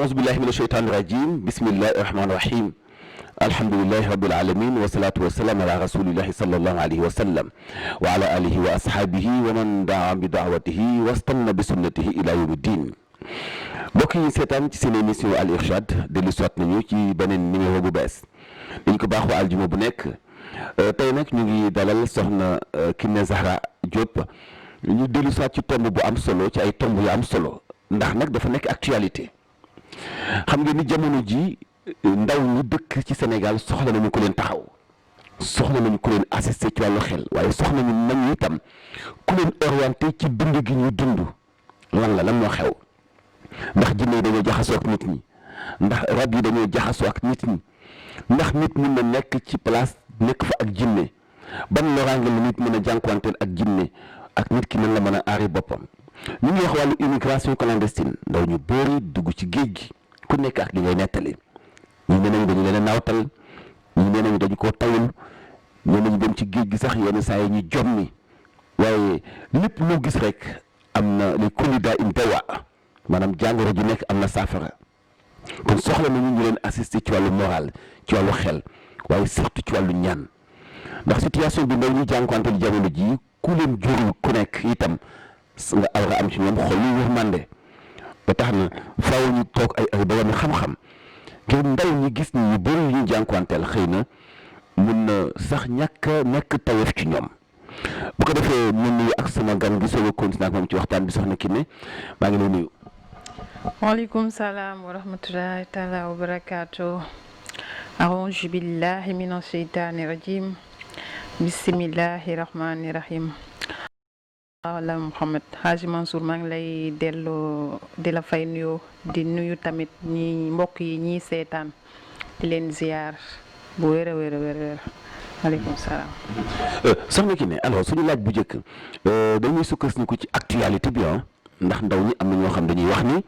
أعوذ بالله من الشيطان الرجيم بسم الله الرحمن الرحيم الحمد لله رب العالمين والصلاة والسلام على رسول الله صلى الله عليه وسلم وعلى آله وأصحابه ومن دعا بدعوته واستنى بسنته إلى يوم الدين. mbokk yi seetaan ci seen émission Al Irshad dellu soit nañu ci beneen numéro bu bees dañ ko baaxoo aljuma bu nekk tey nag ñu ngi dalal soxna Kiné Zahra Diop ñu dellu soit ci tomb bu am solo ci ay tomb yu am solo ndax nag dafa nekk actualité. xam ngeen ni jamono ji ndaw ñu dëkk ci Sénégal soxla nañu ko leen taxaw soxla nañu ko leen assister ci wàllu xel waaye soxla nañu itam ku leen orienté ci dund gi ñuy dund lan moo xew ndax jinne yi dañoo jaxasoo ak nit ñi ndax rab yi dañoo jaxasoo ak nit ñi ndax nit mën na nekk ci place nekk fa ak jinne ban loraange la nit mën a jànkuwanteel ak jinne ak nit ki mën la mën a aari boppam. ñu ngi wax wàllu immigration clandestine ndaw ñu bëri dugg ci géej gi ku nekk ak li ngay nettali ñi nee nañu dañu leen a naawtal ñi nee nañu dañu koo tawul ñi nañu dem ci géej gi sax yenn saa yi ñu jommi waaye lépp loo gis rek am na li kulli daa in dawa maanaam jàngoro ji nekk am na saafara kon soxla nañu ñu leen assister ci wàllu moral ci wàllu xel waaye surtout ci wàllu ñaan ndax situation bi ndaw ñu jànkuwanteel jamono ji ku leen jurul ku nekk itam nga awra am ci ñoom xol yu yërmande ba tax na faaw ñu toog ay borom xam-xam ngir ndaw ñi gis ni ñu bëri ñu jànkuwanteel xëy na mun na sax nekk tawef ci ñoom bu ko defee mun nuyu ak sama gan gi soog a continuer ak moom ci waxtaan bi soxna Kiné maa ngi lay nuyu. waaleykum salaam wa rahmatullahi taala wa barakaatu. aouzu billahi mina sheytaani rajim bismillahi rahmani rahim. wala Mouhamed Haji Mansour maa ngi lay delloo di la fay nuyoo di nuyu tamit ñi mbokk yi ñiy seetaan di leen ziar bu wér a wér maaleykum salaam. soxna Kiné alors suñu laaj bu njëkk dañuy sukkandiku ci actualité bi ndax ndaw ñi am na ñoo xam dañuy wax ni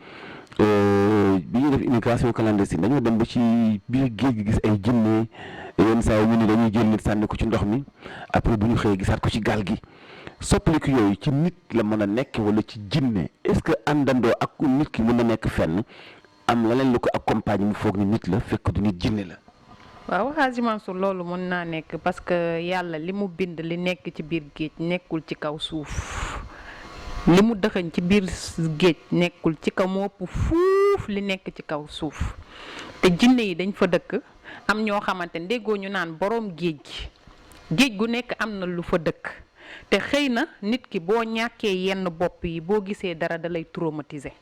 bi ñuy def immigration clandestine dañoo dem ba ci biir géej gi gis ay jinne yenn saa yi ñu ni dañuy jël nit sànni ko ci ndox mi après bu ñu xëyee gisaat ko ci gaal gi soppaliku yooyu ci nit la mën a nekk wala ci jinne est-ce que àndandoo ak nit ki mën na nekk fenn am leneen lu ko accompagne mu foog ni nit la fekk du nit jinne la. waaw Haji Mansour loolu mën naa nekk parce que yàlla li mu bind li nekk ci biir géej nekkul ci kaw suuf li mu dëxëñ ci biir géej nekkul ci kaw moo ëpp fuuf li nekk ci kaw suuf te jinne yi dañ fa dëkk am ñoo xamante ne déggoo ñu naan boroom géej gu nekk am na lu fa dëkk te xëy na nit ki boo ñàkkee yenn bopp yi boo gisee dara da lay traumatiser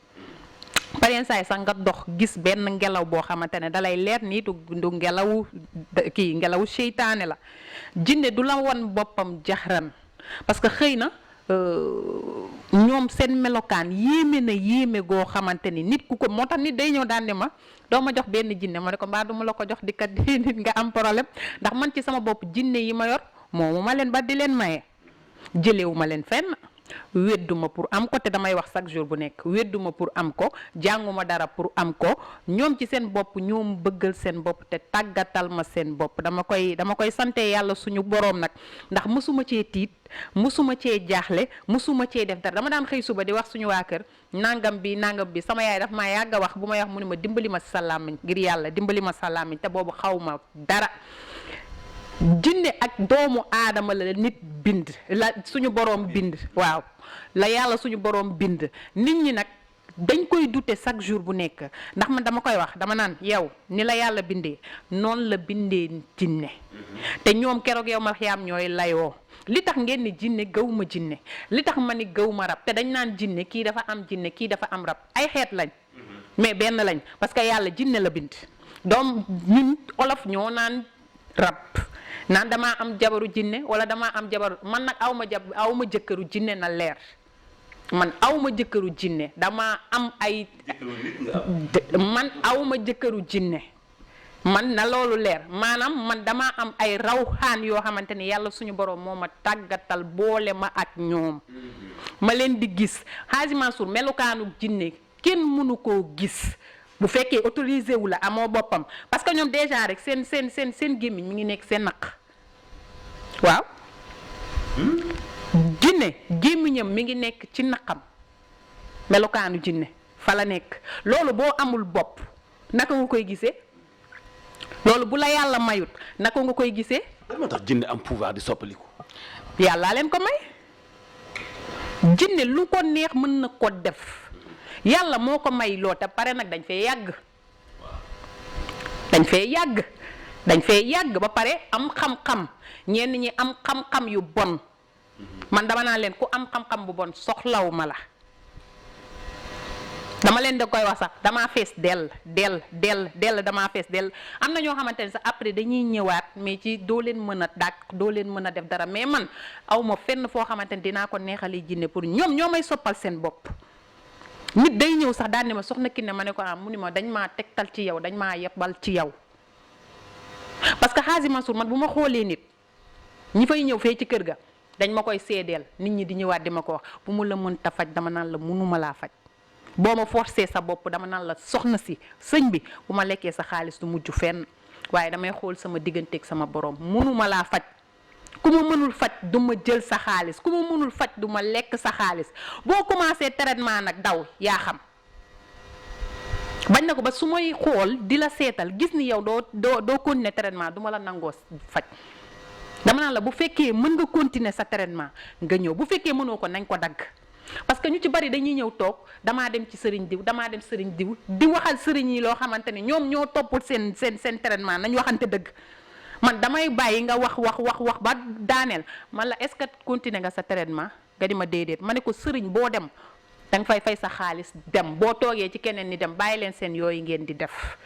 pareen saay sax nga dox gis benn ngelaw boo xamante ne dalay leer nii du ngelawu seytaane la jinne du la wan boppam jaxran parce que xëy na ñoom seen melokaan yéeme goo xamante ni nit ku ko moo tax nit day ñëw daan ne ma doo ma jox benn jinne ma ne ko mbaa duma la ko jox di kat nit nga am problème ndax man ci sama bopp jinne yi ma yor moomu ma leen ba di leen maye jëlewu ma leen fenn wedduma pour am ko te damay wax chaque jour bu nekk wedduma pour am ko jànguma dara pour am ko ñoom ci seen bopp ñoom bëggal seen bopp te tàggatal ma seen bopp dama koy sante yàlla suñu boroom nag ndax mësuma cee tiit mësuma cee jaaxle mësuma cee def dara dama daan xëy suba di wax suñu waa kër nangam bi sama yaay daf maa yàgg a wax bu may wax mu ne ma dimbali ma sa làmmiñ ngir yàlla dimbali ma sa làmmiñ te boobu xaw ma dara jinne ak doomu aadama la nit bind la suñu boroom bind waaw la yàlla suñu boroom bind nit ñi nag dañ koy dute chaque jour bu nekk ndax man dama koy wax dama naan yow ni la yàlla bindee noonu la bindee jinne te ñoom keroog yow ma xiyaam ñooy layoo li tax ngeen ni jinne gaw ma jinne li tax ma ni gaw ma rab te dañ naan jinne kii dafa am jinne kii dafa am rab ay xeet lañ mais benn lañ parce que yàlla jinne la bind doom ñun olof ñoo naan rab naan damaa am jabaru jinne wala damaa am jabaru man nag awma jëkkëru jinne na leer man awma jëkkëru jinne damaa am ay man awma jëkkëru jinne man na loolu leer maanaam man damaa am ay rawxaan yoo xamante ni yàlla suñu borom moo ma tàggatal boole ma ak ñoom ma leen di gis Haji Mansour melukaanu jinne kenn mënu koo gis bu fekkee autorisé wu la amoo boppam parce que ñoom déjà rek seen gémmiñ mi ngi nekk seen naq waaw jinne gémmiñam mi ngi nekk ci naqam melokaanu jinne fa la nekk. loolu boo amul bopp naka nga koy gisee loolu bu la yàlla mayut naka nga koy gisee. lan moo tax jinne am pouvoir di soppaliku. yàllaa leen ko may. jinne lu ko neex mën na ko def yàlla moo ko may loo te pare nag dañ fee yàgg ba pare am xam-xam ñenn ñi am xam-xam yu bon man dama naa leen ku am xam-xam bu bon soxlaw ma la dama leen da koy wax sax damaa fees dell damaa fees dell. am na ñoo xamante ne sax après dañuy ñëwaat mais ci doo leen mën a dàq doo leen mën a def dara mais man aw ma fenn foo xamante ne dinaa ko neexali jinne pour ñoom ñoo may soppal seen bopp. nit day ñëw sax daan ne ma soxna Kiné ma ne ko mu ni ma dañ maa tegtal ci yow dañ maa yebbal ci yow parce que Hadji Mansour man bu ma xoolee nit ñi fay ñëw fee ci kër ga dañ ma koy seedeel nit ñi di ñëwaat di ma ko wax bu mu la mënta faj dama naan la mënuma laa faj. boo ma forcé sa bopp dama naan la soxna si sëñ bi bu ma lekkee sa xaalis du mujj fenn waaye damay xool sama digganteeg sama borom mënuma laa faj ku ma mënul faj du ma jël sa xaalis ku ma mënul faj du ma lekk sa xaalis boo commencé traitement nag daw yaa xam bañ na ko ba su may xool di la seetal gis ni yow doo continuer traitement du ma la nangoo faj dama naan la bu fekkee mën nga continuer sa traitement nga ñëw bu fekkee mënoo ko nañ ko dagg. parce que ñu ci bari dañuy ñëw toog damaa dem ci sëriñ diw damaa dem sëriñ diw di waxal sëriñ yi loo xamante ni ñoom ñoo toppul seen traitement nañ waxante dëgg man damay bàyyi nga wax ba daaneel man la est-ce que continuer nga sa traitement nga di ma déedéet ma ne ko sëriñ boo dem da nga fay sa xaalis dem boo toogee ci keneen ni dem bàyyi leen seen yooyu ngeen di def.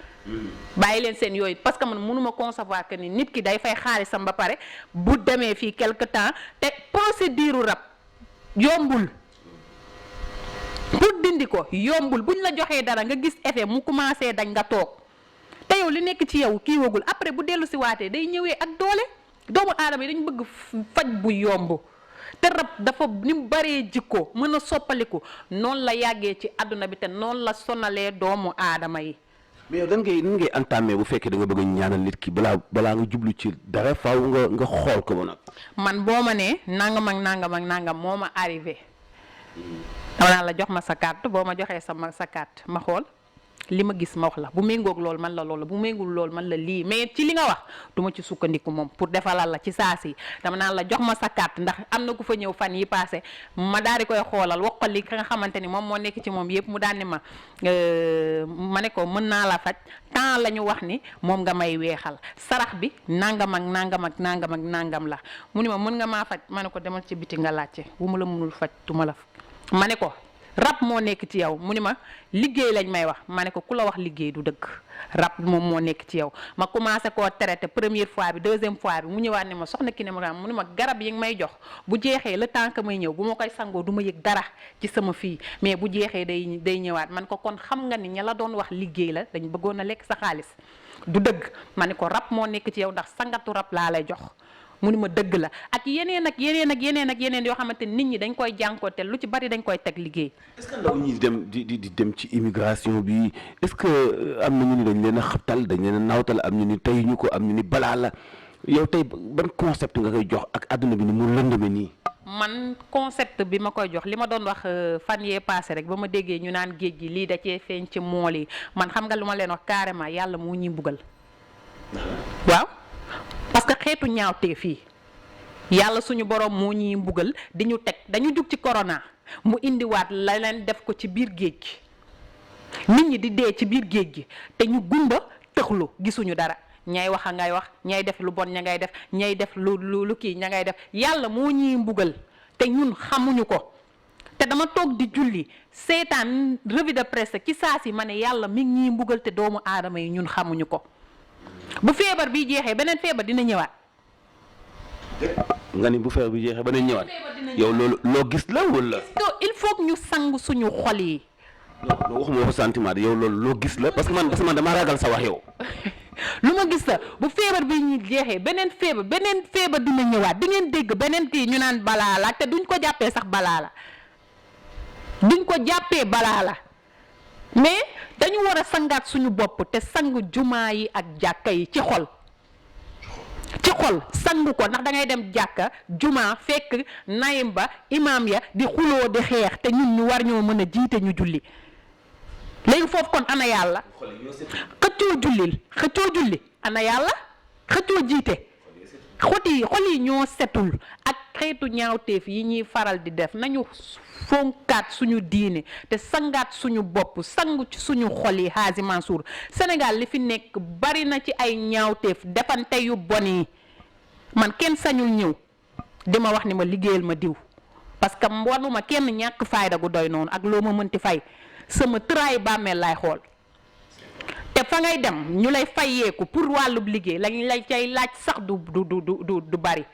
bàyyi leen seen yooyu parce que man mënuma concevoir que ni nit ki day fay xaalisam ba pare bu demee fii quelque temps te procédure rab yombul. pour dindi ko yombul buñ la joxee dara nga gis effet mu commencé dañ nga toog te yow li nekk ci yow kii wagul après bu dellu si waatee day ñëwee ak doole doomu aadama yi dañ bëgg faj bu yomb te rab dafa ni mu baree jikko mën a soppaliku noonu la yàggee ci àdduna bi te noonu la sonalee doomu aadama yi. mais yow nan ngay entamé bu fekkee da nga bëgg a ñaanal nit ki balaa nga jublu ci dara faaw nga xool ko ba nag. man boo ma nee nangam ak nangam moo ma arrivé. dama naan la jox ma sa carte boo ma joxee sa carte ma xool li ma gis ma wax la bu méngoog loolu man la loolu bu méngul loolu man la lii mais ci li nga wax du ma ci sukkandiku moom pour defalal la ci saa si dama naan la jox ma sa carte ndax am na ku fa ñëw fan yi passé ma daal di koy xoolal wax ko li nga xamante ni moom moo nekk ci moom yëpp mu daan ni ma ne ko mën naa la faj temps la ñu wax ni moom nga may weexal sarax bi nangam la mu ni ma mën nga maa faj ma ne ko demal ci biti nga laajte bu ma la mënul faj du ma la ma ne ko rab moo nekk ci yow mu ni ma liggéey lañ may wax ma ne ko ku la wax liggéey du dëgg rab moom moo nekk ci yow ma commencé koo traité première fois bi deuxième fois bi mu ñëwaat ne ma soxna Kiné ma mu ni ma garab yi nga may jox bu jeexee le temps que may ñëw bu ma koy sangoo du ma yëg dara ci sama fii mais bu jeexee day ñëwaat man ko kon xam nga ni ña la doon wax liggéey la dañ bëggoon a lekk sa xaalis du dëgg ma ne ko rab moo nekk ci yow ndax sangatu rab laa lay jox mu ni ma dëgg la ak yeneen yoo xamante nit ñi dañ koy jànkoonte lu ci bari dañ koy teg liggéey. est-ce que ndaw ñi dem di dem ci immigration bi est-ce que am na ñu ni dañ leen a xabtal dañ leen a nawtal am ñu ni tey ñu ko am ñu ni balaa la yow tey ban concept nga koy jox ak àdduna bi ni mu lëndame nii. man concept bi ma koy jox li ma doon wax fan yee passé rek ba ma déggee ñu naan géej gi lii da cee feeñ ci mool yi man xam nga lu ma leen wax carrément yàlla moo ñuy mbugal waaw. parce que xeetu ñaawtee fii yàlla suñu borom moo ñuy mbugal di ñu teg dañu jug ci corona mu indiwaat la leen def ko ci biir géej gi nit ñi di dee ci biir géej gi te ñu gumba tëxlu gisuñu dara ñay wax a ngay wax ñay def lu bon ña ngay def ñay def lu kii ña ngay def yàlla moo ñuy mbugal te ñun xamuñu ko te dama toog di julli seetaan revue de presse ci saa si ma ne yàlla mi ngi ñuy mbugal te doomu aadama yi ñun xamuñu ko. bu feebar bi jeexee beneen feebar dina ñëwaat. nga ni bu feebar bi jeexee beneen ñëwaat. yow loolu loo gis la wala. il faut que ñu sang suñu xol yi. non waxuma waxu sentiment yow loolu loo gis la parce que man dama ragal sa wax yow. lu ma gis la bu feebar bi ñu jeexee beneen feebar dina ñëwaat di ngeen dégg beneen kii ñu naan balaa la te duñ ko jàppee sax balaa la duñ ko jàppee balaa la. mais dañu war a sangaat suñu bopp te sang jumaa yi ak jàkka yi ci xol sang ko ndax da ngay dem jàkka jumaa fekk nayim ba imaam ya di xuloo di xeex te ñun ñu war ñoo mën a jiite ñu julli léegi foofu kon ana yàlla xëccoo julli ana yàlla xëccoo jiite xol yi ñoo setul ak xeetu ñaawteef yi ñuy faral di def. nañu fonkaat suñu diine te sangaat suñu bopp sangu ci suñu xol yi. Hadji Mansour Sénégal li fi nekk bari na ci ay ñaawteef defante yu bon yi man kenn sañul ñëw di ma wax ni ma liggéeyal ma diw parce que wanuma kenn ñàkk fayda gu doy noonu ak loo ma mënti fay sama tëraay bàmmeel laay xool. te fa ngay dem ñu lay fayeeku pour wàllub liggéey lañ lay cay laaj sax du bari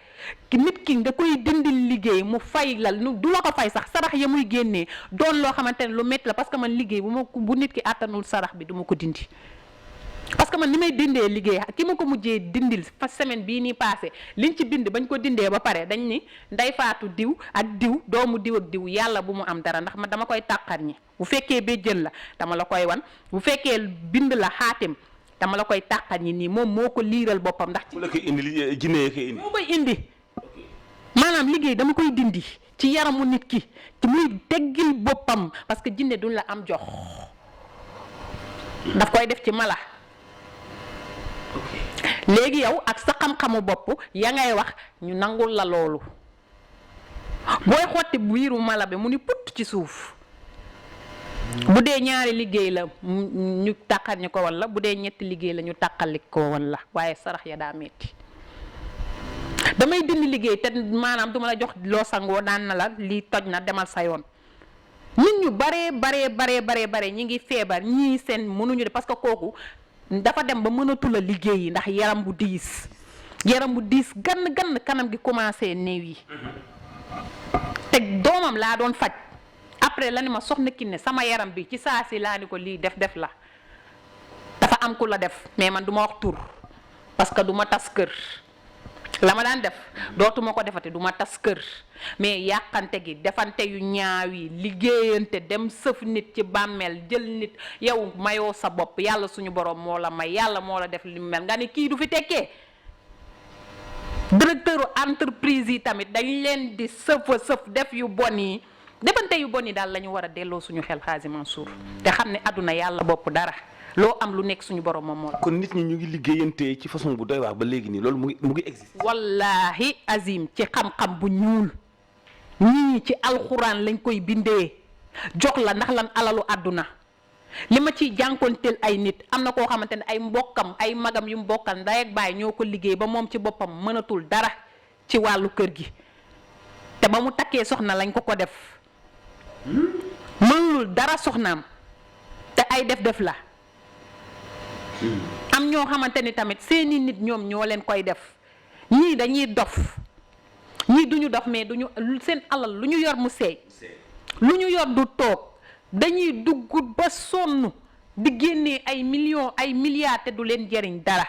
nit ki nga koy dindil liggéey mu fay la du la ko fay sax sarax ya muy génnee doon loo xamante ne lu métti la parce que man liggéey bu nit ki àttanul sarax bi du ma ko dindi. parce que man ni may dindee liggéey ki ma ko mujjee dindil fa semaine bii nii passé liñ ci dind bañ ko dindee ba pare dañ ni nday faatu diw ak diw doomu diw ak diw yàlla bu mu am dara ndax man dama koy tàqar ñi bu fekkee ba jël la dama la koy wan bu fekkee bind la xaatim dama la koy tàqar ñi nii moom moo ko liiral boppam ndax ci la koy indi jinne koy indi moo koy indi maanaam liggéey dama koy dindi ci yaramu nit ki ci muy teggil boppam parce que jinne duñ la am jox daf koy def ci mala léegi yow ak sa xam-xamu bopp ya ngay wax ñu nangul la loolu booy xotti biiru mala bi mu ni putt ci suuf bu dee ñaari liggéey la ñu tàqal ñu ko wan la bu dee ñetti liggéey la ñu tàqali ko wan la waaye sarax ya daa metti damay dindi liggéey te maanaam duma la jox loo sangoo daan na la lii toj na demal sa yoon nit ñu bare ñi ngi feebar ñii seen mënuñu de parce que kooku dafa dem ba mënatul a liggéey yi ndax yaram bu diis gann kanam gi commencé néew yi te doomam laa doon faj après la ni ma soxna Kiné sama yaram bi ci saa si laa ni ko lii def la dafa am ku la def mais man du ma wax tur parce que du ma tas kër la ma daan def dootuma ko defati du ma tas kër mais yàqante gi defante yu ñaaw yi liggéeyante dem sëf nit ci bàmmeel jël nit yow mayoo sa bopp yàlla suñu borom moo la may yàlla moo la def li mu mel nga ni kii du fi tekkee. directeur entreprise yi tamit dañ leen di sëf def yu bon yi defante yu bon yi daal la ñu war a delloo suñu xel Hadji Mansour te xam ne àdduna yàlla bopp dara loo am lu nekk suñu borom moom moo la. kon nit ñi ñu ngi liggéeyante ci façon bu doy waar ba léegi nii loolu mu ngi existe. wallaahi azim ci xam-xam bu ñuul ñii ci alxuraan lañ koy bindee jox la ndax lan alalu àdduna li ma ciy jànkoonteel ay nit am na koo xamante ne ay mbokkam ay magam yu mbokkal ndey ak baay ñoo ko liggéey ba moom ci boppam mënatul dara ci wàllu kër gi te ba mu takkee soxna lañ ko def mënul dara soxnaam te ay def la. am ñoo xamante ni tamit seeni nit ñoom ñoo leen koy def ñii dañuy dof ñii duñu dof mais duñu seen alal lu ñu yor mu seey lu ñu yor du toog dañuy dugg ba sonn di génnee ay millions ay milliards te du leen jariñ dara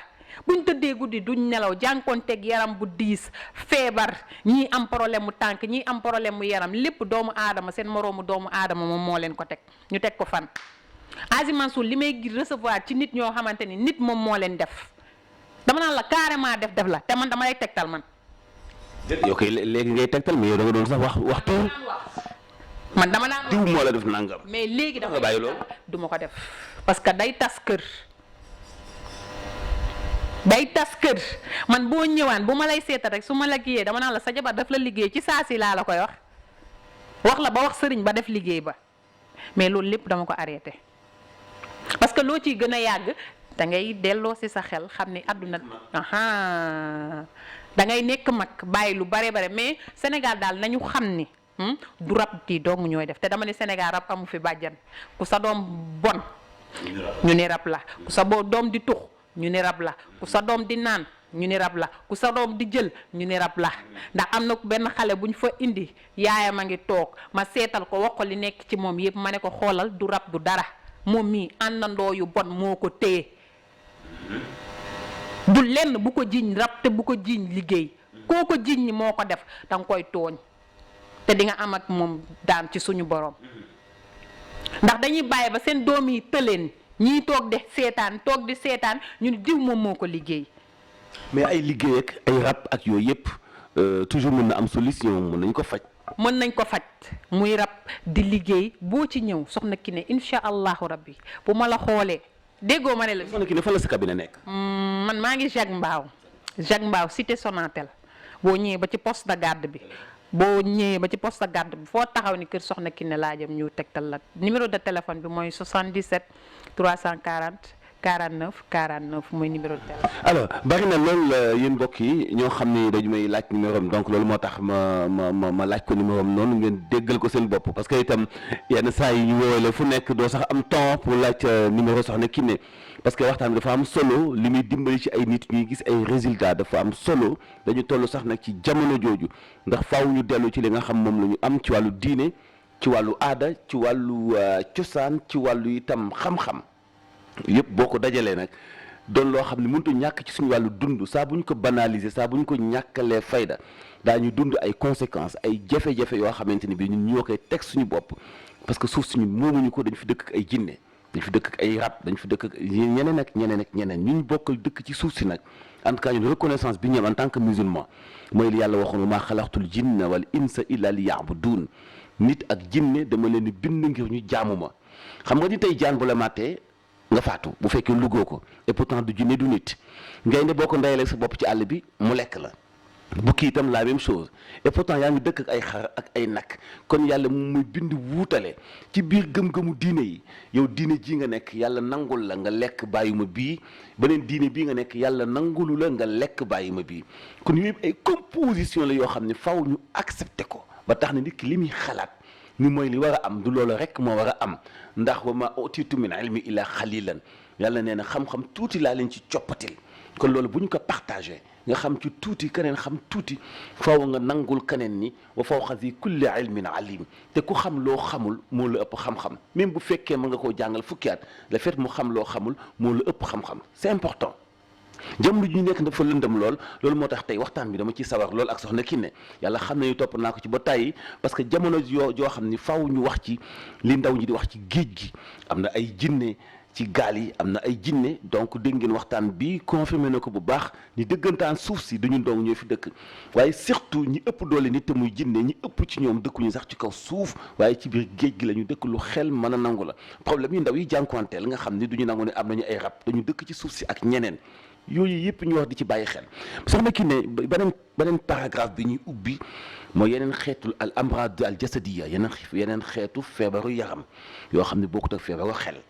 buñ tëddee guddi duñ nelaw jànkoonteeg yaram bu diis feebar ñii am problème mu tànk ñii am problème mu yaram lépp doomu aadama seen moroomu doomu aadama moom moo leen ko teg ñu teg ko fan. Hadji Mansour li may recevoir ci nit ñoo xamante ni nit moom moo leen def dama naan la carrément def la te man dama lay tegtal man. yow kay léegi ngay tegtal mais yow da nga doon sax wax tool. man dama naan diw moo la def nangam. mais léegi dafa bàyyi loolu du ma ko def parce que day tas kër. day tas kër man boo ñëwaan bu ma lay seetal rek su ma la kiyee dama naan la sa jabar daf la liggéey ci saa si laa la koy wax la ba wax sëriñ ba def liggéey ba mais loolu lépp dama ko arrêté. parce que loo ciy gën a yàgg da ngay delloo si sa xel xam ni àdduna da ngay nekk mag bàyyi lu bare mais Sénégal daal nañu xam ni du rab kii dong ñooy def te dama ne Sénégal rab amu fi bàjjan ku sa doom bon ñu ne rab la ku sa doom di tux ñu ne rab la ku sa doom di naan ñu ne rab la ku sa doom di jël ñu ne rab la ndax am na benn xale bu ñu fa indi yaayam a ngi toog ma seetal ko wax ko li nekk ci moom yëpp ma ne ko xoolal du rab du dara moom mii àndandoo yu bon moo ko téye du lenn bu ko jiiñ rab te bu ko jiiñ liggéey koo ko jiiñ ni moo ko def danga koy tooñ te di nga am ak moom daan ci suñu borom ndax dañuy bàyyi ba seen doom yi tëleen ñii toog di seetaan ñu ne diw moom moo ko liggéey. mais ay liggéey ak ay rab ak yooyu yëpp toujours mën na am solution mën nañ ko faj. mën nañ ko faj muy rab di liggéey boo ci ñëw soxna Kiné incha allahu rabbi bu ma la xoolee déggoo ma ne la. soxna Kiné fan la sa cabinet nekk. man maa ngi Jacques Mbao cité Sonatel boo ñëwee ba ci poste de garde bi foo taxaw ni kër soxna Kiné laa jëm ñu tegtal la numéro de téléphone bi mooy 77 340 49 49 mooy numéro de téléphone. alors bari na loolu yéen mbokk yi ñoo xam ne dañu may laaj numéro am donc loolu moo tax ma laaj ko numéro am noonu ngeen déggal ko seen bopp parce que itam yenn saa yi ñu woowee la fu nekk doo sax am temps pour laaj numéro soxna Kiné parce que waxtaan bi dafa am solo li muy dimbali ci ay nit ñuy gis ay résultats dafa am solo dañu toll sax nag ci jamono jooju ndax faaw ñu dellu ci li nga xam moom la ñu am ci wàllu diine ci wàllu aada ci wàllu cosaan ci wàllu itam xam-xam. yëpp boo ko dajalee nag doon loo xam ne mënut a ñàkk ci suñu wàllu dund saa bu ñu ko banaliser saa bu ñu ko ñàkkalee fayda daañu dund ay conséquences ay jafe-jafe yoo xamante ni bii ñun ñoo koy teg suñu bopp parce que suuf suñu moomuñu ko dañu fi dëkk ak ay jinne dañu fi dëkk ak ay rab dañu fi dëkk ak ñeneen ak ñeneen ak ñeneen ñu bokkal dëkk ci suuf si nag en tout cas ñun reconnaissance bi ñu am en tant que musulman mooy li yàlla waxoon maa xalaqtul jinna wal insa illa li ya'budun nit ak jinne dama leen di bind ngir ñu jaamu ma xam nga ni tey jaan bu la màttee nga faatu bu fekkee lugoo ko et pourtant du jinne du nit ngaynde boo ko ndeyalee sa bopp ci àll bi mu lekk la bukki itam la même chose et pourtant yaa ngi dëkk ak ay xar ak ay nag kon yàlla moom muy bind wuutale ci biir gëm-gëmu diine yi yow diine ji nga nekk yàlla nangul la nga lekk bàyyima bii beneen diine bii nga nekk yàlla nangulu la nga lekk bàyyima bii kon yooyu ay composition la yoo xam ne faw ñu accepté ko ba tax na nit ki li muy xalaat ni mooy li war a am du loolu rek moo war a am ndax wa ma utitu min ilmi illa xalilan yàlla nee na xam-xam tuuti laa leen ci coppatil kon loolu bu ñu ko partagé nga xam ci tuuti keneen xam tuuti faw nga nangul keneen ni wa fawqa zi kulli ilmin alim te ku xam loo xamul moo la ëpp xam-xam même bu fekkee mën nga koo jàngal fukki at le fait mu xam loo xamul moo la ëpp xam-xam c'est important jamono ji ñu nekk dafa lëndëm loolu moo tax tey waxtaan bi dama ciy sawar lool ak soxna Kiné yàlla xam nañu topp naa ko ci ba tàyyi parce que jamono joo xam ni faaw ñu wax ci li ndaw ñi di wax ci géej gi am na ay jinne ci gaal yi am na ay jinne donc dégg ngeen waxtaan bi confirmé na ko bu baax ni dëggantaan suuf si duñu ndong ñoo fi dëkk waaye surtout ñi ëpp doole nit te muy jinne ñi ëpp ci ñoom dëkkuñu sax ci kaw suuf waaye ci biir géej gi la ñu dëkk lu xel mën a nangu la problème yi ndaw yi jànkuwanteel nga xam ni duñu nangu ne am nañu ay rab dañu dëkk ci suuf si ak ñeneen yooyu yëpp ñu wax di ci bàyyi xel soxna Kiné beneen paragraphe bi ñuy ubbi mooy yeneen xeetu al amrad al jasadiya yeneen xeetu feebaru yaram yoo xam ne bokkut ak feebaru xel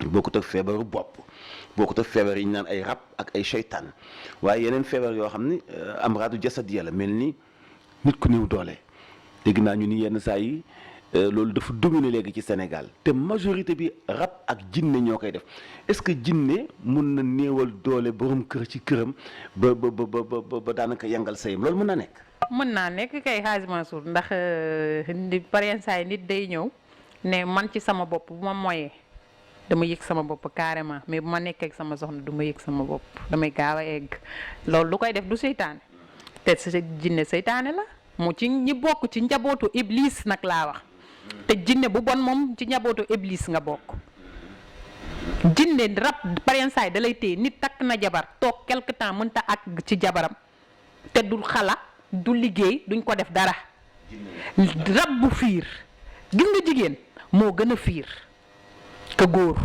bokkut ak feebaru bopp bokkut ak feebar yi ñu naan ay rab ak ay seytaan waaye yeneen feebar yoo xam ne amradu jasadiya la mel ni nit ku néew doole dégg naa ñu ni yenn saa yi loolu dafa dominer léegi ci Sénégal te majorité bi rab ak jinne ñoo koy def est-ce que jinne mun na néewal doole borom kër ci këram ba daanaka yangal sayam loolu mën naa nekk. mën naa nekk kay Hadj Mansour ndax pareen saa yi nit day ñëw ne man ci sama bopp bu ma moyee dama yëg sama bopp carrément mais bu ma nekkee ak sama soxna du ma yëg sama bopp damay gaaw a egg loolu lu koy def du seytaane te sa jinne seytaane la mu ci ñi bokk ci njabootu iblis nag laa wax. te jinne bu bon moom ci njabootu iblis nga bokk jinne rab parensaay da lay téye nit takk na jabar toog quelque temps mënta àgg ci jabaram te du xala du liggéey duñ ko def dara rab bu fiir gis nga jigéen moo gën a fiir que góor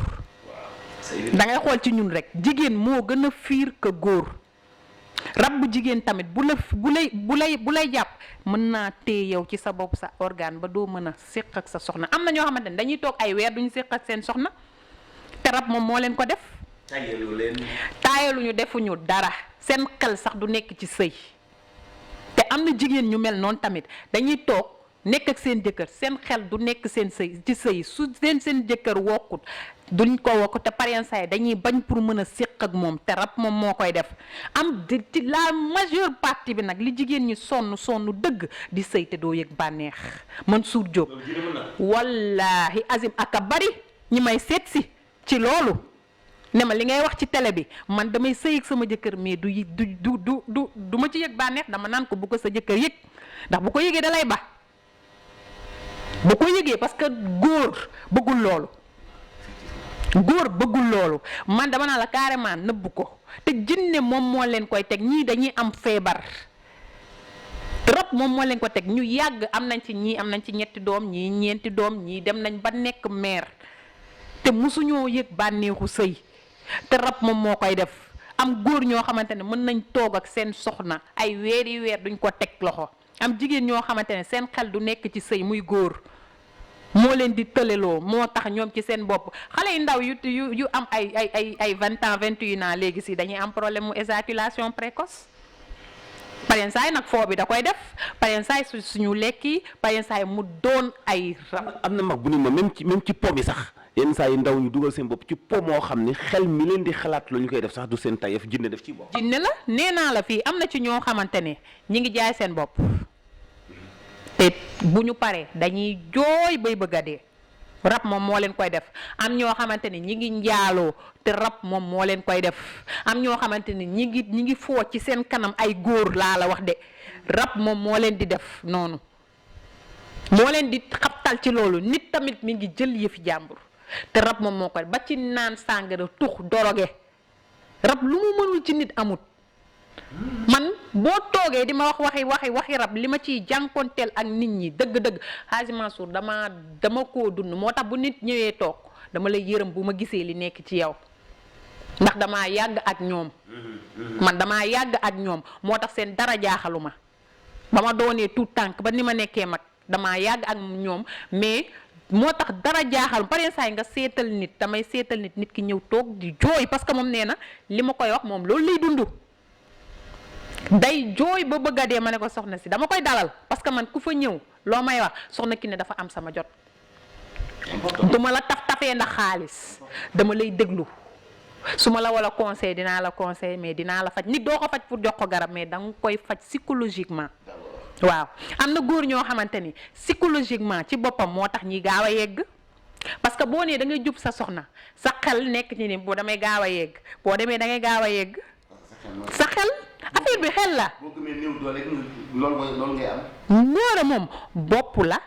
da ngay xool ci ñun rek jigéen moo gën a fiir que góor rab bu jigéen tamit bu lay jàpp mën naa téye yow ci sa bopp sa organe ba doo mën a séq ak sa soxna am na ñoo xamante ne dañuy toog ay weer duñu séq ak seen soxna te rab moom moo leen ko def taayaluñu defuñu dara seen xel sax du nekk ci sëy te am na jigéen ñu mel noonu tamit dañuy toog nekk ak seen jëkkër seen xel du nekk seen sëy ci sëy su seen jëkkër wokkut duñ ko wokk te pareen say dañuy bañ pour mën a séq ak moom te rab moom moo koy def am ci la majeure partie bi nag li jigéen ñi sonn dëgg di sëy te doo yëg bànneex Mansour Diop wallaahi azim aka bari ñi may seet si ci loolu ne ma li ngay wax ci télé bi man damay sëy ak sama jëkkër mais du ma ci yëg bànneex dama naan ko bu ko sa jëkkër yëg ndax bu ko yëgee da lay ba bu ko yëgee parce que góor bëggul loolu man dama naa la carrément nëbb ko te jinne moom moo leen koy teg ñii dañuy am feebar rab moom moo leen ko teg ñu yàgg am nañ ci ñii am nañ ci ñetti doom ñii ñeenti doom ñii dem nañ ba nekk mère te musuñoo yëg bànneexu sëy te rab moom moo koy def. am góor ñoo xamante ne mën nañ toog ak seen soxna ay weeri weer duñ ko teg loxo am jigéen ñoo xamante ne seen xel du nekk ci sëy muy góor moo leen di tëleloo moo tax ñoom ci seen bopp xale yu ndaw yu am ay 20 ans 21 ans léegi si dañuy am problème mu éjaculation précoce pareen saay nag foo bi da koy def pareen saay suñu lekki pareen saay mu doon ay rab. am na mag bu ni ma même ci po mi sax yenn saa yi ndaw ñu dugal seen bopp ci po moo xam ne xel mi leen di xalaat la ñu koy def sax du seen tayef jinne def ci bopp. jinne la nee naa la fii am na ci ñoo xamante ne ñi ngi jaay seen bopp te bu ñu paree dañuy jooy bay bëgg a dee rab moom moo leen koy def am ñoo xamante ne ñi ngi njaaloo te rab moom moo leen koy def am ñoo xamante ne ñi ngi foo ci seen kanam ay góor laa la wax de rab moom moo leen di def noonu moo leen di xabtal ci loolu nit tamit mi ngi jël yëfi jàmbur te rab moom moo koy ba ci naan sàngara tux doroge rab lu mu mënul ci nit amut man boo toogee di ma wax waxi rab li ma ciy jànkonteel ak nit ñi dëgg-dëgg Hadji Mansour dama koo dund moo tax bu nit ñëwee toog dama lay yërëm bu ma gisee li nekk ci yow ndax damaa yàgg ak ñoom man damaa yàgg ak ñoom moo tax seen dara jaaxalu ma ba ma doonee tout tànk ba ni ma nekkee mag damaa yàgg ak ñoom mais moo tax dara jaaxal pare saa yi nga seetal nit damay seetal nit ki ñëw toog di jooy parce que moom nee na li ma koy wax moom loolu lay dund day jooy ba bëgg a dee ma ne ko soxna si dama koy dalal parce que man ku fa ñëw loo may wax soxna ki ne dafa am sama jot du ma la tafee ndax xaalis dama lay déglu su ma la wala conseil dinaa la conseil mais dinaa la faj nit doo ko faj pour jox ko garab mais danga koy faj psychologiquement waaw am na góor ñoo xamante ni psychologiquement ci boppam moo tax ñi gaaw a yegg parce que boo nee da ngay jub sa soxna sa xel nekk ci ni boo damay gaaw a yegg boo demee da ngay gaaw a yegg sa xel affaire bi xel la. boo gëmee néew doole loolu ngay am. noora moom bopp la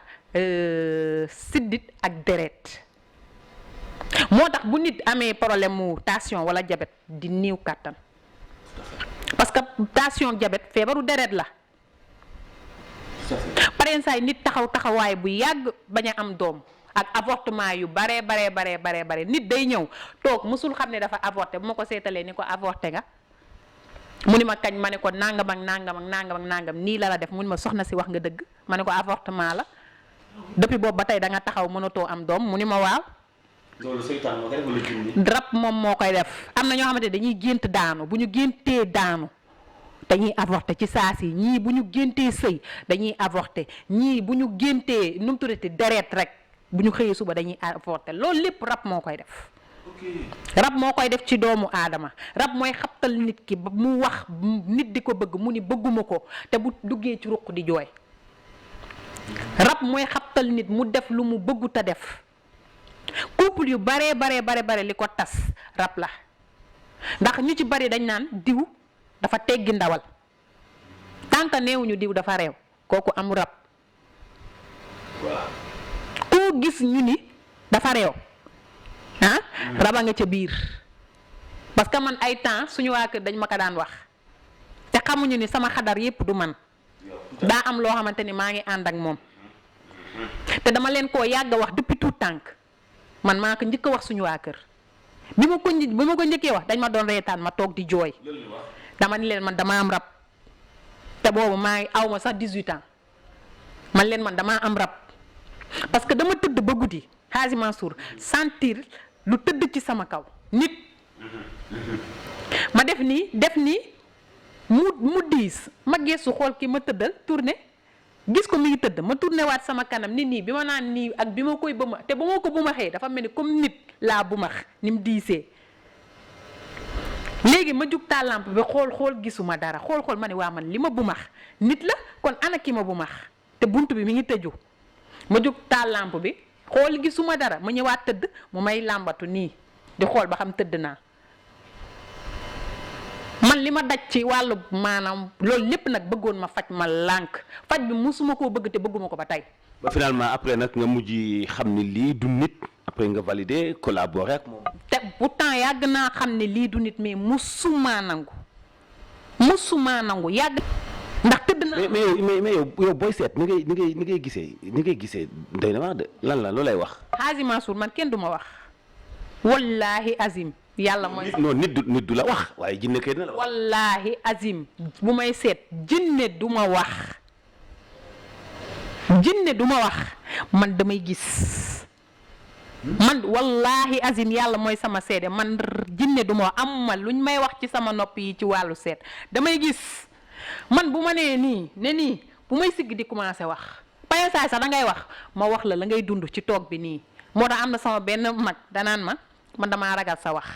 siddit ak deret moo tax bu nit amee problème mu tension wala diabète di néew kàttan parce que tension diabète feebaru deret la. pareen saay nit taxawaay bu yàgg bañ a am doom ak avortement yu bare nit day ñëw toog musul xam ne dafa avorté bu ma ko seetalee ni ko avorté nga mu ni ma kañ ma ne ko nangam ak nangam nii la def mu ni ma soxna si wax nga dëgg ma ne ko avortement la depuis boobu ba tey da nga taxaw mënatoo am doom mu ni ma waaw. loolu seytaan moo koy def wala jinne. rab moom moo koy def am na ñoo xamante dañuy gént daanu bu ñu géntee daanu dañuy avorté ci saa si ñii bu ñu géntee sëy dañuy avorté ñii bu ñu géntee nu mu tuddati deret rek bu ñu xëyee suba dañuy avorté loolu lépp rab moo koy def. rab moo koy def ci doomu aadama rab mooy xabtal nit ki ba mu wax nit di ko bëgg mu ni bëgguma ko te bu duggee ci ruq di jooy rab mooy xabtal nit mu def lu mu bëggut a def couple yu bare li ko tas rab la ndax ñu ci bari dañ naan diw dafa teggi ndawal tant que neewuñu diw dafa réew kooku am rab koo gis ñu ni dafa réew raba nga ca biir parce que man ay temps suñu waa kër dañ ma ko daan wax te xamuñu ni sama xadar yépp du man daa am loo xamante ni maa ngi ànd ak moom te dama leen koo yàgg a wax depuis tout tànk man maa ko njëkk a wax suñu waa kër bi ma ko njëkkee wax dañ ma doon reetaan ma toog di jooy dama ni leen man dama am rab te boobu maa ngi aw ma sax 18 ans man leen man damaa am rab parce que dama tëdd ba guddi Hadji Mansour sentir lu tëdd ci sama kaw nit ma def nii mu diis ma geesu xool ki ma tëddal tourné gis ko mi ngi tëdd ma tourné waat sama kanam nit nii bi ma naan nii ak bi ma koy bëma te ba ma ko bëmaxee dafa mel ni comme nit laa bëmax ni mu diisee léegi ma jug taal lampe bi xool gisuma dara xool ma ne waa man li ma bëmax nit la kon ana ki ma bëmax te bunt bi mi ngi tëju ma jug taal lampe bi xool gisuma dara ma ñëwaat tëdd mu may làmbatu nii di xool ba xam tëdd naa man li ma daj ci wàllu maanaam loolu lépp nag bëggoon ma faj ma lànk faj bi musuma koo bëgg te bëgguma ko ba tey. ba finalement après nag nga mujj xam ni lii du nit après nga validé collaboré ak moom. te pourtant yàgg naa xam ne lii du nit mais musuma nangu yàgg ndax tëdd na. mais yow booy seet ni ngay gisee doy na wax de lan la loo lay wax. Hadji Mansour man kenn du ma wax wallaahi azim yàlla mooy. non nit du la wax waaye jinne kay dina la wax. wallaahi azim bu may seet jinne du ma wax man damay gis man wallaahi azim yàlla mooy sama seede man jinne du ma wax am ma luñ may wax ci sama nopp yi ci wàllu seet damay gis man bu ma nee nii bu may sigg di commencé wax paye saay sax da ngay wax ma wax la ngay dund ci toog bi nii moo tax am na sama benn mag danaan man damaa ragal sa wax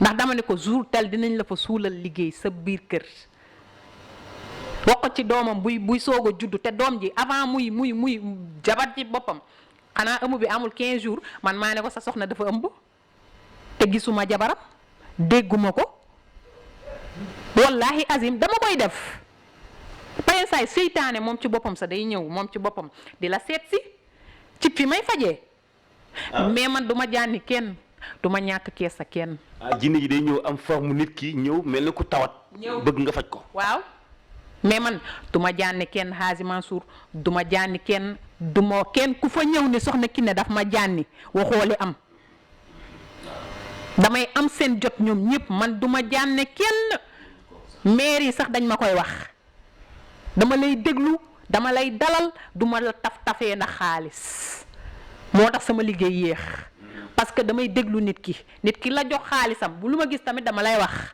ndax dama ne ko jour tel dinañ la fa suulal liggéey sa biir kër wax ko ci doomam buy soog a juddu te doom ji avant muy jabar ci boppam xanaa ëmb bi amul 15 jours man maa ne ko sa soxna dafa ëmb te gisuma jabaram dégguma ko wallahi azim dama koy def paye saay seytaane moom ci boppam sa day ñëw moom ci boppam di la seet si ci fi may fajee mais man du ma jànni kenn du ma ñàkk kees sa kenn. jinne ji day ñëw am forme nit ki ñëw mel ni ku tawat. bëgg nga faj ko. waaw mais man du ma jànni kenn Hadji Mansour du ma jànni kenn du ma kenn ku fa ñëw ni soxna Kiné daf ma jànni waxooli am damay am seen jot ñoom ñëpp man du ma jànne kenn maire yi sax dañ ma koy wax dama lay déglu dama lay dalal du ma la tafee ndax xaalis moo tax sama liggéey yéex. parce que damay déglu nit ki la jox xaalisam bu lu ma gis tamit dama lay wax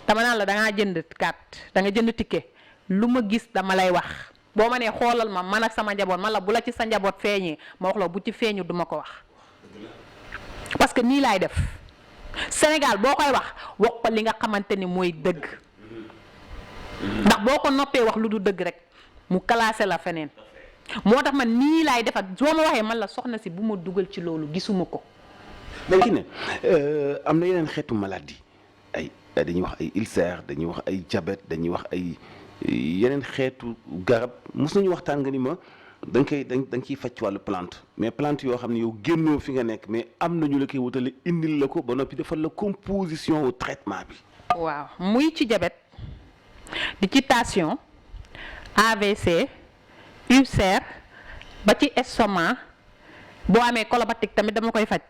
dama naan la da ngaa jënd carte da nga jënd ticket lu ma gis dama lay wax boo ma nee xoolal ma man ak sama njaboot man la bu la ci sa njaboot feeñee ma wax la bu ci feeñu duma ko wax parce que nii laay def Sénégal boo koy wax ko li nga xamante ni mooy dëgg ndax boo ko noppee wax lu du dëgg rek mu classé la feneen moo tax man nii laay defat soo ma waxee man la soxna si bu ma dugal ci loolu gisuma ko. mais Kiné am na yeneen xeetu maladie dañuy wax ay ulcère dañuy wax ay diabète dañuy wax ay yeneen xeetu garab mos nañu waxtaan nga ni ma da nga ciy faj ci wàllu plante mais plante yoo xam ne yow génnoo fi nga nekk mais am na ñu la koy wutale indil la ko ba noppi defal la composition au traitement bi. waaw muy ci diabète di ci tension AVC. ulcère ba ci estomac boo amee colopathie tamit dama koy faj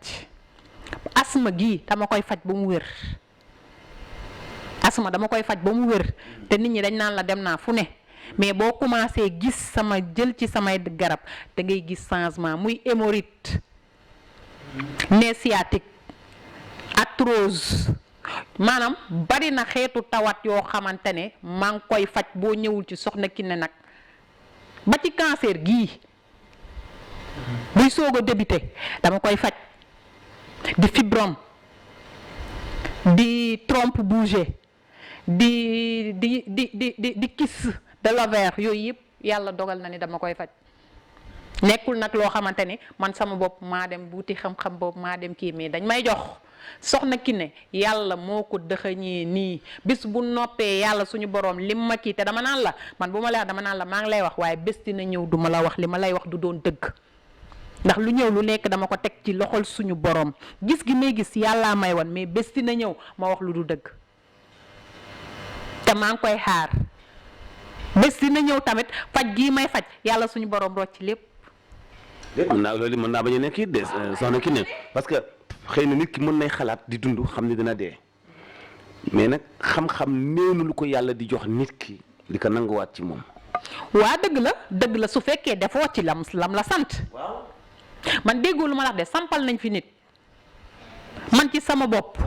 asthme gii dama koy faj ba mu wér asthme dama koy faj ba mu wér te nit ñi dañ naan la dem naa fu ne mais boo commencé gis sama jël ci samay garab da ngay gis changement muy hémorroïde nerf sciatique arthrose maanaam bari na xeetu tawat yoo xamante ne maa ngi koy faj boo ñëwul ci soxna Kiné nag ba ci cancer gii buy soog a débuté dama koy faj di fibrome di trompe bouchée di kyste de l'ovaire yooyu yëpp yàlla dogal na ni dama koy faj nekkul nag loo xamante ni man sama bopp maa dem buuti xam-xam boobu maa dem kii mais dañ may jox soxna Kiné yàlla moo ko dëxëñee nii bis bu noppee yàlla suñu borom lim ma kii te dama naan la man bu ma lay wax dama naan la maa ngi lay wax waaye bés dina ñëw du ma la wax li ma lay wax du doon dëgg ndax lu ñëw lu nekk dama ko teg ci loxol suñu borom gis gi may gis yàllaa may wan mais bés dina ñëw ma wax lu du dëgg te maa ngi koy xaar bés dina ñëw tamit faj gii may faj yàlla suñu borom rocc lépp. mën naa loolu mën naa bañ a nekk it de soxna Kiné parce que xëy na nit ki mën nay xalaat di dund xam ne dina dee mais nag xam-xam néew na lu ko yàlla di jox nit ki di ko nanguwaat ci moom. waa dëgg la su fekkee defoo ci lam la sant. waaw man déggoo lu ma la wax de sampal nañ fi nit man ci sama bopp.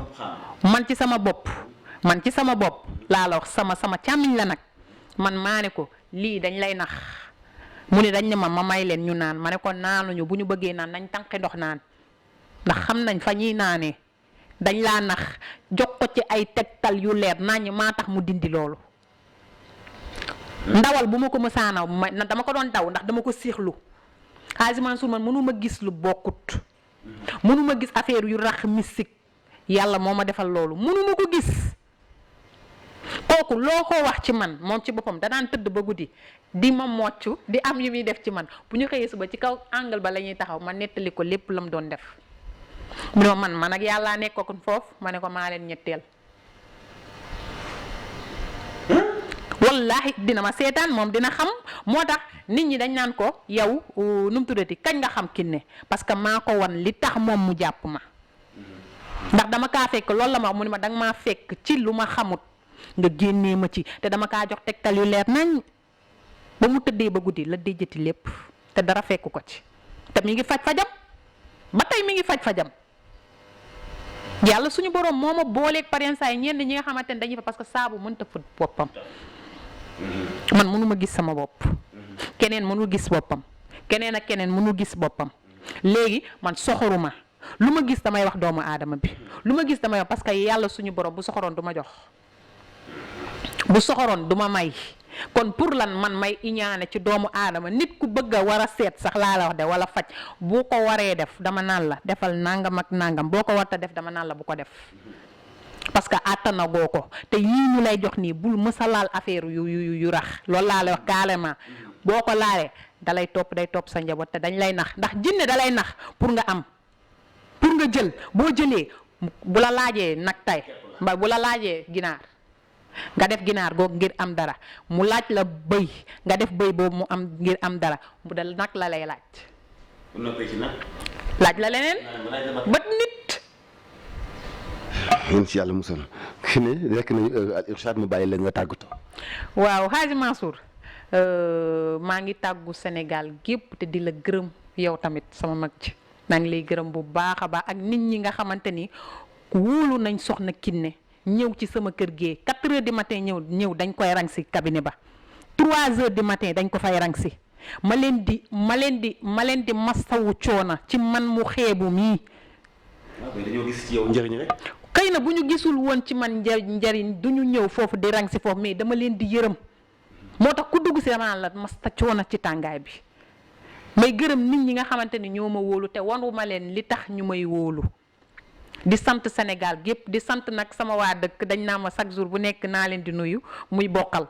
man ci sama bopp laa la wax sama càmmiñ la nag man maa ne ko lii dañ lay nax mu ne dañ ne ma may leen ñu naan ma ne ko naanuñu bu ñu bëggee naan nañ tànqi ndox naan ndax xam nañ fa ñuy naanee dañ laa nax jox ko ci ay tegtal yu leer nañ maa tax mu dindi loolu. ndawal bu ma ko mësaanaw dama ko doon daw ndax dama ko siixlu Hadji Mansour man mënuma gis lu bokkut mënuma gis affaire yu rax mystique yàlla moo ma defal loolu mënuma ko gis kooku loo ko wax ci man moom ci boppam danaan tëdd ba guddi di ma mocc di am yu muy def ci man bu ñu xëyee suba ci kaw angle ba la ñuy taxaw ma nettali ko lépp la mu doon def mu ne man ak yàllaa nekkoon foofu ma ne ko maa leen ñetteel wallaahi dina ma seetaan moom dina xam moo tax nit ñi dañ naan ko yow nu mu tuddati kañ nga xam Kiné parce que maa ko wan li tax moom mu jàpp ma ndax dama kaa fekk loolu la ma wax mu ne ma danga maa fekk ci lu ma xamut nga génnee ma ci te dama kaa jox tegtal yu leer nañ ba mu tëddee ba guddi la déjjati lépp te dara fekk ko ci te mi ngi faj fajam ba tey mi ngi faj fajam yàlla suñu borom moo ma booleeg parensaay yi ñenn ñi nga xamante ne dañuy fa parce que saabu mënta fët boppam man mënuma gis sama bopp keneen mënul gis boppam keneen ak keneen mënul gis boppam léegi man soxoruma lu ma gis damay wax doomu aadama bi lu ma gis damay wax parce que yàlla suñu borom bu soxoroon du ma jox bu soxoroon du ma may kon pour lan man may iñaane ci doomu aadama nit ku bëgg a war a seet sax laa la wax de wala faj boo ko waree def dama naan la defal nangam ak nangam boo ko warta def dama naan la bu ko def parce que àttanagoo ko te yii ñu lay jox nii bul mësa laal affaire yu rax loolu laa lay wax carrément boo ko laalee dalay topp day topp sa njaboot te dañ lay nax ndax jinne dalay nax pour nga am pour nga jël boo jëlee bu la laajee nag tay mbaa bu la laajee ginaar nga def ginaar googu ngir am dara mu laaj la bëy nga def bëy boobu mu am ngir am dara mu dal nag la lay laaj laaj la leneen ba nit yéen si yàlla musal Kiné rekk nañu al irshad mu bàyyi la nga tàggatoo. waaw Hadji Mansour maa ngi tàggu Sénégal gépp te di la gërëm yow tamit sama mag ji maa ngi lay gërëm bu baax a baax ak nit ñi nga xamante ni wóolu nañ soxna Kiné ñëw ci sama kër gee 4 heures du matin ñëw dañ koy rang si cabinet ba 3 heures du matin dañ ko fay rang si ma leen di masawu coona ci man mu xeebu mii. waaw dañoo gis ci yow njëriñ rek. xëy na bu ñu gisul woon ci man njëriñ du ñu ñëw foofu di rang si foofu mais dama leen di yërëm moo tax ku dugg si dama naan la masta coona ci tàngaay bi may gërëm nit ñi nga xamante ni ñoo ma wóolu te wanu ma leen li tax ñu may wóolu. di sant Sénégal gépp di sant nag sama waa dëkk dañ naa ma chaque jour bu nekk naa leen di nuyu muy bokkal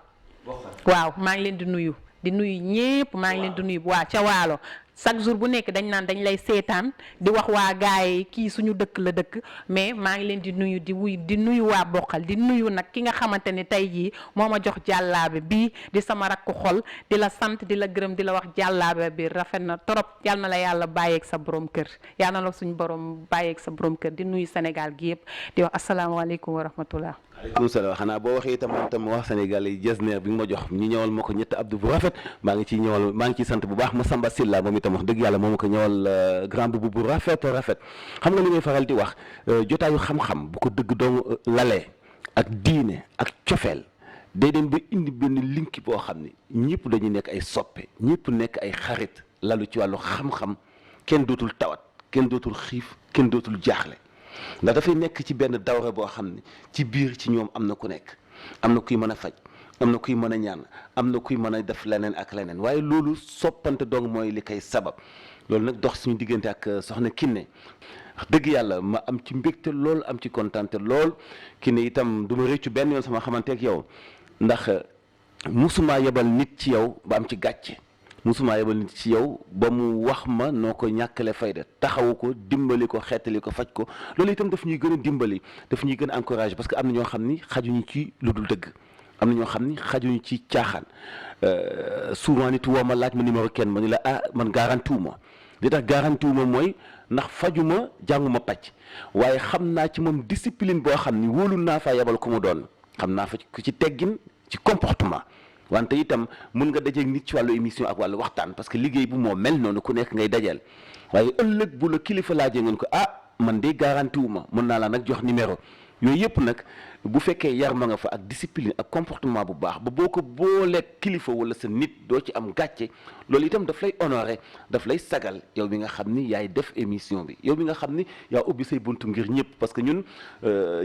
waaw maa ngi leen di nuyu ñépp maa ngi leen di nuyu waa ca waalo chaque jour bu nekk dañ naan dañ lay seetaan di wax waa gaay kii suñu dëkk la dëkk mais maa ngi leen di nuyu di nuyu waa bokkal di nuyu nag ki nga xamante ni tey jii moo ma jox jàllaabe bii di sama rakku xol di la sant di la gërëm di la wax jàllaabe bi rafet na trop yal na la yàlla bàyyeeg sa borom kër yal na la suñu borom bàyyeeg sa borom kër di nuyu Sénégal gi yëpp di wax asalaamaaleykum wa rahmatullah. aleykum salaam xanaa boo waxee itam wax Sénégal yi Getzner bi nga ma jox ñu ñëwal ma ko ñetti abdou bu rafet maa ngi ciy sant bu baax Massamba Sylla moom itam wax dëgg yàlla moo ma ko ñëwal grand boubou bu rafet xam nga li ngay faral di wax jotaayu xam-xam bu ko dëgg doon lalee ak diine ak cofeel day dem ba indi benn link boo xam ne ñëpp dañuy nekk ay soppe ñëpp nekk ay xarit lalu ci wàllu xam-xam kenn dootul tawat kenn dootul xiif kenn dootul jaaxle ndax dafay nekk ci benn dawra boo xam ne ci biir ci ñoom am na ku nekk am na kuy mën a faj am na kuy mën a ñaan am na kuy mën a def leneen ak leneen waaye loolu soppante dong mooy li koy sabab loolu nag dox suñu diggante ak soxna Kiné wax dëgg yàlla ma am ci mbégte lool am ci kontaante lool Kiné itam du ma rëccu benn yoon sama xamante ak yow ndax musuma yebal nit ci yow ba am ci gàcce musuma yebal nit ci yow ba mu wax ma noo ko ñàkkale fayda taxawu ko dimbali ko xeetali ko faj ko loolu itam daf ñuy gën a dimbali daf ñuy gën a encouragé parce que am na ñoo xam ni xajuñu ci lu dul dëgg am na ñoo xam ni xajuñu ci caaxaan souvent nit woo ma laaj ma numéro kenn ma ni la man garantiwuma li tax garantiwuma mooy ndax fajuma jànguma pàcc waaye xam naa ci moom discipline boo xam ni wóolu naa faa yebal ku mu doon xam naa fa ku ci teggin ci comportement wante itam mun nga dajeeg nit ci wàllu émission ak wàllu waxtaan parce que liggéey bu moo mel noonu ku nekk ngay dajeel waaye ëllëg bu la kilifa laajee ngeen ko man de garantiwuma mën naa la nag jox numéro yooyu yëpp nag bu fekkee yar ma nga fa ak discipline ak comportement bu baax ba boo ko booleeg kilifa wala sa nit doo ci am gàcce loolu itam daf lay honoré daf lay sagal yow mi nga xam ni yaay def émission bi yow mi nga xam ni yaa ubbi say buntu ngir ñëpp parce que ñun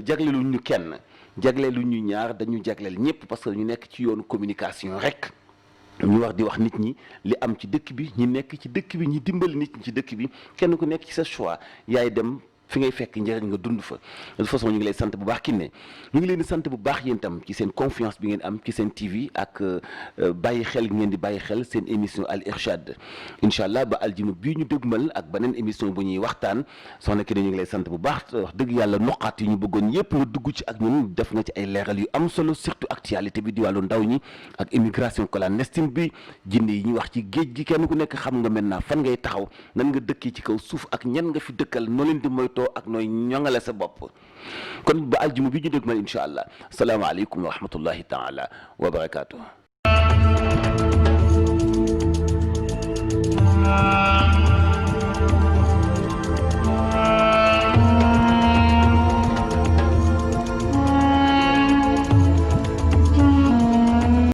jagleelu ñu kenn jagleelu ñu ñaar dañu jagleel ñëpp parce que ñu nekk ci yoonu communication rek ñu war di wax nit ñi li am ci dëkk bi ñi nekk ci dëkk bi ñi dimbali nit ñi ci dëkk bi kenn ku nekk ci sa choix yaay dem fi ngay fekk njëriñ nga dund fa. de toute façon ñu ngi lay sant bu baax Kiné ñu ngi leen di sant bu baax yéen tam ci seen confiance bi ngeen am ci seen TV ak bàyyi xel ngeen di bàyyi xel seen émission Al Irshad incha allah ba aljuma bii ñu dégmal ak beneen émission bu ñuy waxtaan soxna Kiné ñu ngi lay sant bu baax wax dëgg yàlla noqaat yi ñu bëggoon yépp nga dugg ci ak ñun def nga ci ay leeral yu am solo surtout actualité bi di wàllu ndaw ñi ak immigration clandestine bi jinne yi ñuy wax ci géej gi kenn ku nekk xam nga maintenant fan ngay taxaw nan nga dëkkee ci kaw suuf ak ñan nga fi dëkkal noo leen di moytoo ak nooy ñoŋale sa bopp kon ba aljuma bi ñu dégmal incha allah salaamaaleykum wa rahmatullahi taala wa barakaatu.